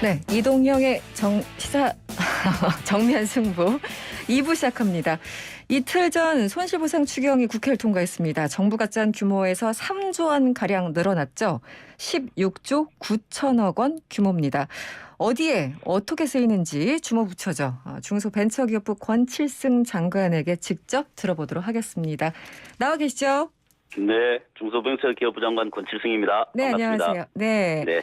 네, 이동형의 시사 정면 승부 2부 시작합니다. 이틀 전 손실보상 추경이 국회를 통과했습니다. 정부가 짠 규모에서 3조 원가량 늘어났죠. 16조 9천억 원 규모입니다. 어디에 어떻게 쓰이는지 주무부처죠. 중소벤처기업부 권칠승 장관에게 직접 들어보도록 하겠습니다. 나와 계시죠? 네, 중소벤처기업부 장관 권칠승입니다. 네, 반갑습니다. 안녕하세요. 네. 네.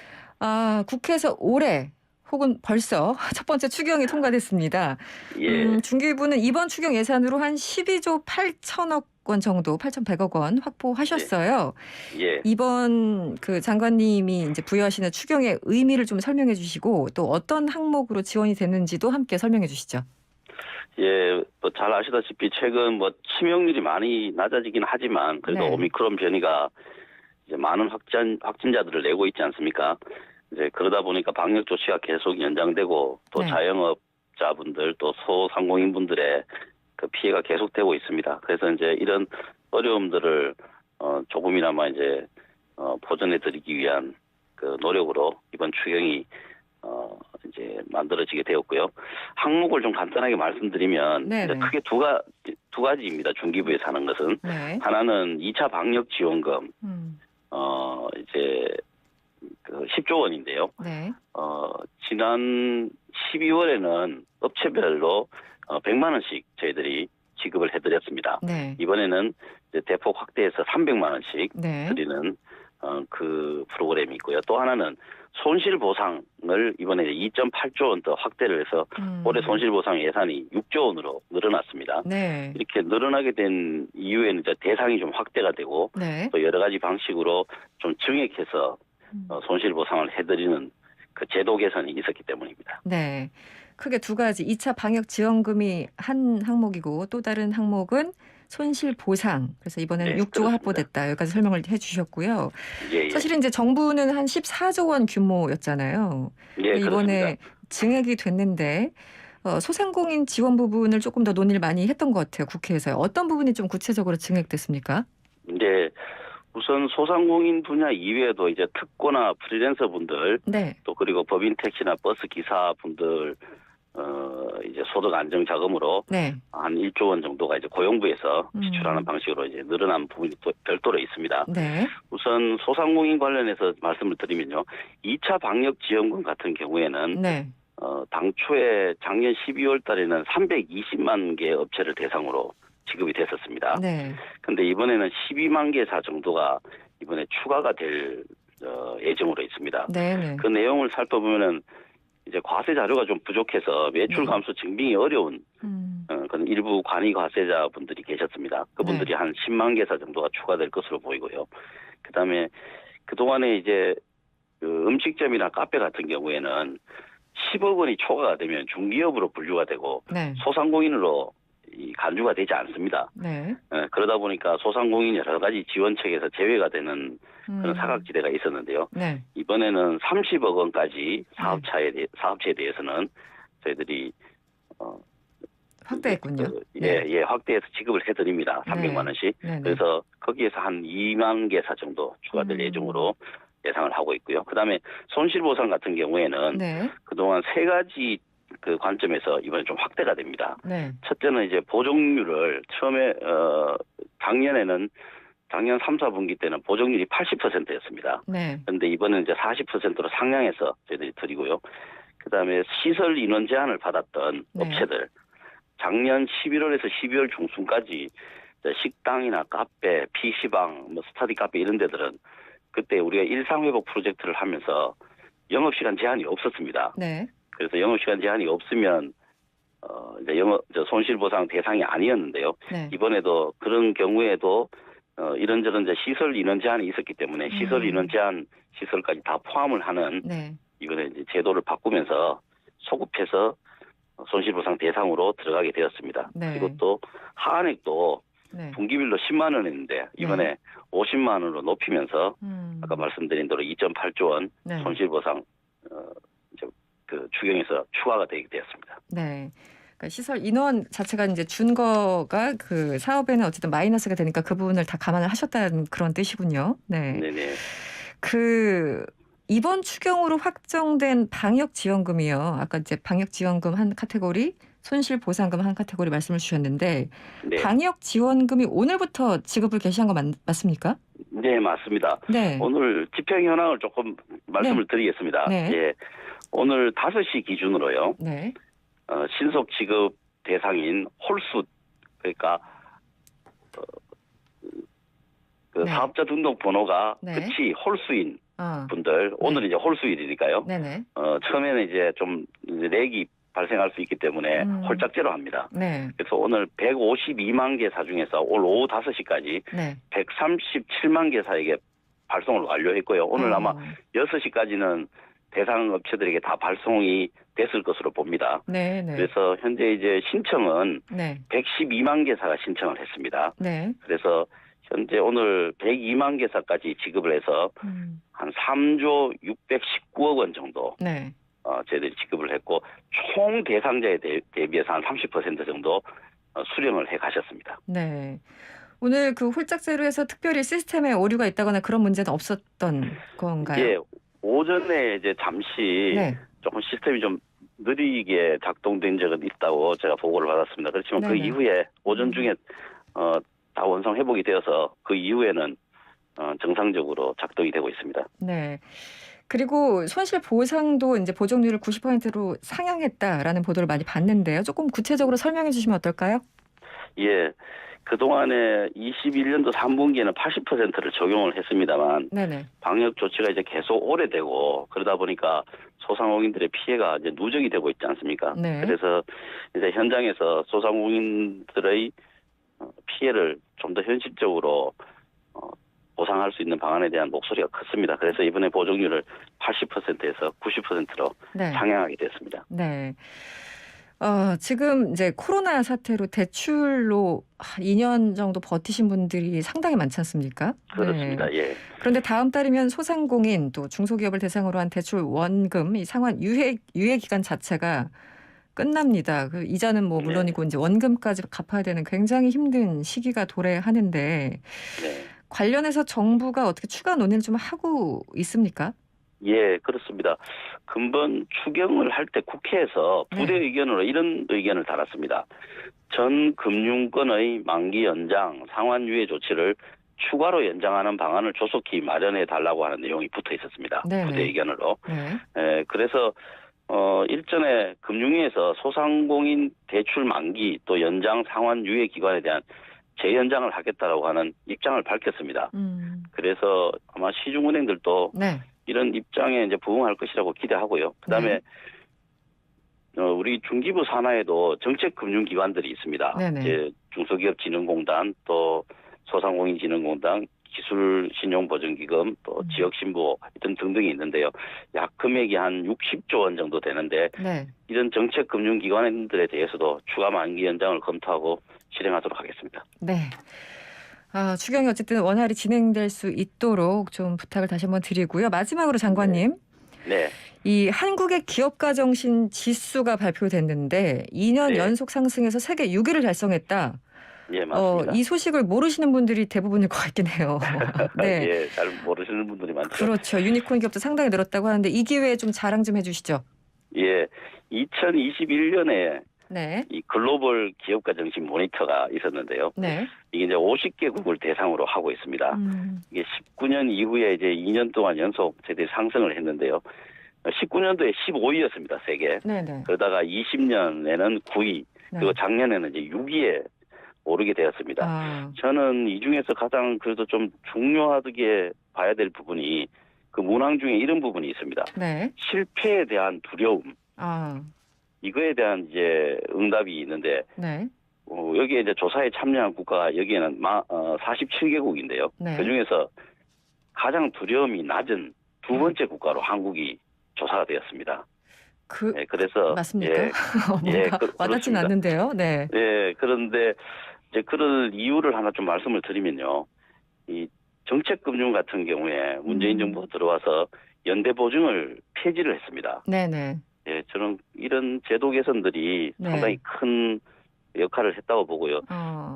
국회에서 올해 혹은 벌써 첫 번째 추경이 통과됐습니다. 예. 중기부는 이번 추경 예산으로 한 12조 8천억 원 정도, 8,100억 원 확보하셨어요. 예. 이번 그 장관님이 이제 부여하시는 추경의 의미를 좀 설명해 주시고 또 어떤 항목으로 지원이 됐는지도 함께 설명해 주시죠. 예, 잘 아시다시피 최근 치명률이 많이 낮아지긴 하지만 그래도 네. 오미크론 변이가 이제 많은 확진자들을 내고 있지 않습니까? 이제 그러다 보니까 방역 조치가 계속 연장되고 또 네. 자영업자분들 또 소상공인분들의 그 피해가 계속되고 있습니다. 그래서 이제 이런 어려움들을 조금이나마 이제 보전해드리기 위한 그 노력으로 이번 추경이 이제 만들어지게 되었고요. 항목을 좀 간단하게 말씀드리면 이제 크게 두 가지입니다. 중기부에서 하는 것은 네. 하나는 2차 방역 지원금 이제 그 10조 원인데요. 네. 지난 12월에는 업체별로 100만 원씩 저희들이 지급을 해드렸습니다. 네. 이번에는 이제 대폭 확대해서 300만 원씩 네. 드리는 그 프로그램이 있고요. 또 하나는 손실보상을 이번에 2.8조 원 더 확대를 해서 올해 손실보상 예산이 6조 원으로 늘어났습니다. 네. 이렇게 늘어나게 된 이유에는 이제 대상이 좀 확대가 되고 네. 또 여러 가지 방식으로 좀 증액해서 손실보상을 해드리는 그 제도 개선이 있었기 때문입니다. 네. 크게 두 가지. 2차 방역 지원금이 한 항목이고 또 다른 항목은 손실 보상. 그래서 이번에는 네, 6조가 그렇습니다. 확보됐다. 여기까지 설명을 해 주셨고요. 예, 예. 사실은 이제 정부는 한 14조 원 규모였잖아요. 예, 이번에 그렇습니다. 증액이 됐는데 소상공인 지원 부분을 조금 더 논의를 많이 했던 것 같아요. 국회에서요. 어떤 부분이 좀 구체적으로 증액됐습니까? 이제 우선 소상공인 분야 이외에도 이제 특고나 프리랜서 분들 네. 또 그리고 법인 택시나 버스 기사 분들 이제 소득 안정 자금으로 네. 한 1조 원 정도가 이제 고용부에서 지출하는 방식으로 이제 늘어난 부분이 또 별도로 있습니다. 네. 우선 소상공인 관련해서 말씀을 드리면요. 2차 방역 지원금 같은 경우에는 네. 당초에 작년 12월 달에는 320만 개 업체를 대상으로 지급이 됐었습니다. 네. 근데 이번에는 12만 개사 정도가 이번에 추가가 될 예정으로 있습니다. 네. 그 내용을 살펴보면은 이제 과세 자료가 좀 부족해서 매출 감소 증빙이 어려운 그런 일부 관이 과세자분들이 계셨습니다. 그분들이 한 10만 개사 정도가 추가될 것으로 보이고요. 그다음에 그동안에 이제 그 음식점이나 카페 같은 경우에는 10억 원이 초과가 되면 중기업으로 분류가 되고 네. 소상공인으로 간주가 되지 않습니다. 네. 그러다 보니까 소상공인 여러 가지 지원책에서 제외가 되는 그런 사각지대가 있었는데요. 네. 이번에는 30억 원까지 사업체에 대해서는 저희들이 확대했군요. 확대해서 지급을 해드립니다. 300만 원씩. 네네. 그래서 거기에서 한 2만 개사 정도 추가될 예정으로 예상을 하고 있고요. 그다음에 손실보상 같은 경우에는 네. 그동안 세 가지 그 관점에서 이번에 좀 확대가 됩니다. 네. 첫째는 이제 보정률을 처음에 작년 3, 4분기 때는 보정률이 80%였습니다. 네. 그런데 이번에는 이제 40%로 상향해서 저희들이 드리고요. 그다음에 시설 인원 제한을 받았던 네. 업체들 작년 11월에서 12월 중순까지 식당이나 카페, PC방, 스터디 카페 이런 데들은 그때 우리가 일상회복 프로젝트를 하면서 영업시간 제한이 없었습니다. 네. 그래서 영업시간 제한이 없으면 이제 손실보상 대상이 아니었는데요. 네. 이번에도 그런 경우에도 이런저런 이제 시설 인원 제한이 있었기 때문에 시설 인원 제한 시설까지 다 포함을 하는 네. 이번에 이제 제도를 바꾸면서 소급해서 손실보상 대상으로 들어가게 되었습니다. 네. 그리고 또 하한액도 네. 분기별로 10만 원이었는데 이번에 50만 원으로 높이면서 아까 말씀드린 대로 2.8조 원 네. 손실보상 이제 그 추경에서 추가가 되게 되었습니다. 네. 그러니까 시설 인원 자체가 이제 준 거가 그 사업에는 어쨌든 마이너스가 되니까 그 부분을 다 감안을 하셨다는 그런 뜻이군요. 네. 네네. 그 이번 추경으로 확정된 방역 지원금이요. 아까 이제 방역 지원금 한 카테고리, 손실 보상금 한 카테고리 말씀을 주셨는데 네. 방역 지원금이 오늘부터 지급을 개시한 거 맞습니까? 네, 맞습니다. 네. 오늘 집행 현황을 조금 말씀을 드리겠습니다. 네. 예. 오늘 5시 기준으로요. 네. 신속 지급 대상인 홀수, 그러니까 그 네. 사업자 등록 번호가 네. 끝이 홀수인 아. 분들, 오늘 이제 홀수일이니까요. 네네. 처음에는 이제 좀 이제 렉이 발생할 수 있기 때문에 홀짝제로 합니다. 네. 그래서 오늘 152만 개사 중에서 오늘 오후 5시까지 네. 137만 개사에게 발송을 완료했고요. 오늘 아마 6시까지는 대상 업체들에게 다 발송이 됐을 것으로 봅니다. 네. 네. 그래서 현재 이제 신청은 네. 112만 개사가 신청을 했습니다. 네. 그래서 현재 오늘 102만 개사까지 지급을 해서 한 3조 619억 원 정도 네. 저희들이 지급을 했고 총 대상자에 대비해서 한 30% 정도 수령을 해 가셨습니다. 네. 오늘 그 홀짝제로 해서 특별히 시스템에 오류가 있다거나 그런 문제는 없었던 건가요? 예, 오전에 이제 잠시 네. 조금 시스템이 좀 느리게 작동된 적은 있다고 제가 보고를 받았습니다. 그렇지만 그 네네. 이후에 오전 중에 다 원상 회복이 되어서 그 이후에는 정상적으로 작동이 되고 있습니다. 네. 그리고 손실 보상도 이제 보정률을 90%로 상향했다라는 보도를 많이 봤는데요. 조금 구체적으로 설명해 주시면 어떨까요? 예, 그동안에 21년도 3분기에는 80%를 적용을 했습니다만 네네. 방역 조치가 이제 계속 오래되고 그러다 보니까 소상공인들의 피해가 이제 누적이 되고 있지 않습니까? 네. 그래서 이제 현장에서 소상공인들의 피해를 좀 더 현실적으로 보상할 수 있는 방안에 대한 목소리가 컸습니다. 그래서 이번에 보정률을 80%에서 90%로 네. 상향하게 됐습니다. 네. 지금 이제 코로나 사태로 대출로 2년 정도 버티신 분들이 상당히 많지 않습니까? 그렇습니다. 네. 예. 그런데 다음 달이면 소상공인 또 중소기업을 대상으로 한 대출 원금 이 상환 유예 기간 자체가 끝납니다. 그 이자는 뭐 물론이고 이제 원금까지 갚아야 되는 굉장히 힘든 시기가 도래하는데 네. 관련해서 정부가 어떻게 추가 논의를 좀 하고 있습니까? 예, 그렇습니다. 근본 추경을 할 때 국회에서 부대 의견으로 이런 의견을 달았습니다. 전 금융권의 만기 연장, 상환 유예 조치를 추가로 연장하는 방안을 조속히 마련해 달라고 하는 내용이 붙어 있었습니다. 네네. 부대 의견으로. 네. 그래서 일전에 금융위에서 소상공인 대출 만기 또 연장 상환 유예 기간에 대한 재연장을 하겠다라고 하는 입장을 밝혔습니다. 그래서 아마 시중은행들도 네. 이런 입장에 이제 부응할 것이라고 기대하고요. 그다음에 우리 중기부 산하에도 정책금융기관들이 있습니다. 네네. 이제 중소기업진흥공단 또 소상공인진흥공단 기술신용보증기금 또 지역신보 등등이 있는데요. 약 금액이 한 60조 원 정도 되는데 네. 이런 정책금융기관들에 대해서도 추가 만기 연장을 검토하고 실행하도록 하겠습니다. 네. 추경이 어쨌든 원활히 진행될 수 있도록 좀 부탁을 다시 한번 드리고요. 마지막으로 장관님. 네. 이 한국의 기업가 정신 지수가 발표됐는데 2년 네. 연속 상승해서 세계 6위를 달성했다. 예, 맞습니다. 이 소식을 모르시는 분들이 대부분일 것 같긴 해요. 네. 예, 잘 모르시는 분들이 많죠. 그렇죠. 유니콘 기업도 상당히 늘었다고 하는데 이 기회에 좀 자랑 좀 해주시죠. 예, 2021년에 네. 이 글로벌 기업가 정신 모니터가 있었는데요. 네. 이게 이제 50개국을 대상으로 하고 있습니다. 이게 19년 이후에 이제 2년 동안 연속 저희들이 상승을 했는데요. 19년도에 15위였습니다, 세계. 네네. 그러다가 20년에는 9위, 그리고 작년에는 이제 6위에 오르게 되었습니다. 저는 이 중에서 가장 그래도 좀 중요하게 봐야 될 부분이 그 문항 중에 이런 부분이 있습니다. 네. 실패에 대한 두려움. 이거에 대한 이제 응답이 있는데, 네. 여기에 이제 조사에 참여한 국가가 여기에는 47개국인데요. 네. 그 중에서 가장 두려움이 낮은 두 번째 국가로 한국이 조사가 되었습니다. 네, 그래서 맞습니까? 뭔가 와닿지는 않는데요. 네. 네, 그런데 이제 그럴 이유를 하나 좀 말씀을 드리면요. 이 정책금융 같은 경우에 문재인 정부가 들어와서 연대 보증을 폐지를 했습니다. 네네. 예, 저는 이런 제도 개선들이 네. 상당히 큰 역할을 했다고 보고요.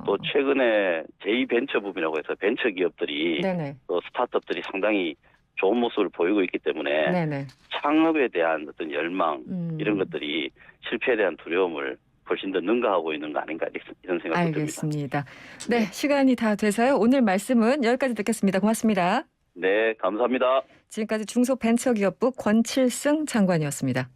또 최근에 제2벤처붐이라고 해서 벤처 기업들이 네네. 또 스타트업들이 상당히 좋은 모습을 보이고 있기 때문에 네네. 창업에 대한 어떤 열망 이런 음. 것들이 실패에 대한 두려움을 훨씬 더 능가하고 있는 거 아닌가 이런 생각도 듭니다. 알겠습니다. 네, 시간이 다 돼서요. 오늘 말씀은 여기까지 듣겠습니다. 고맙습니다. 네, 감사합니다. 지금까지 중소벤처기업부 권칠승 장관이었습니다.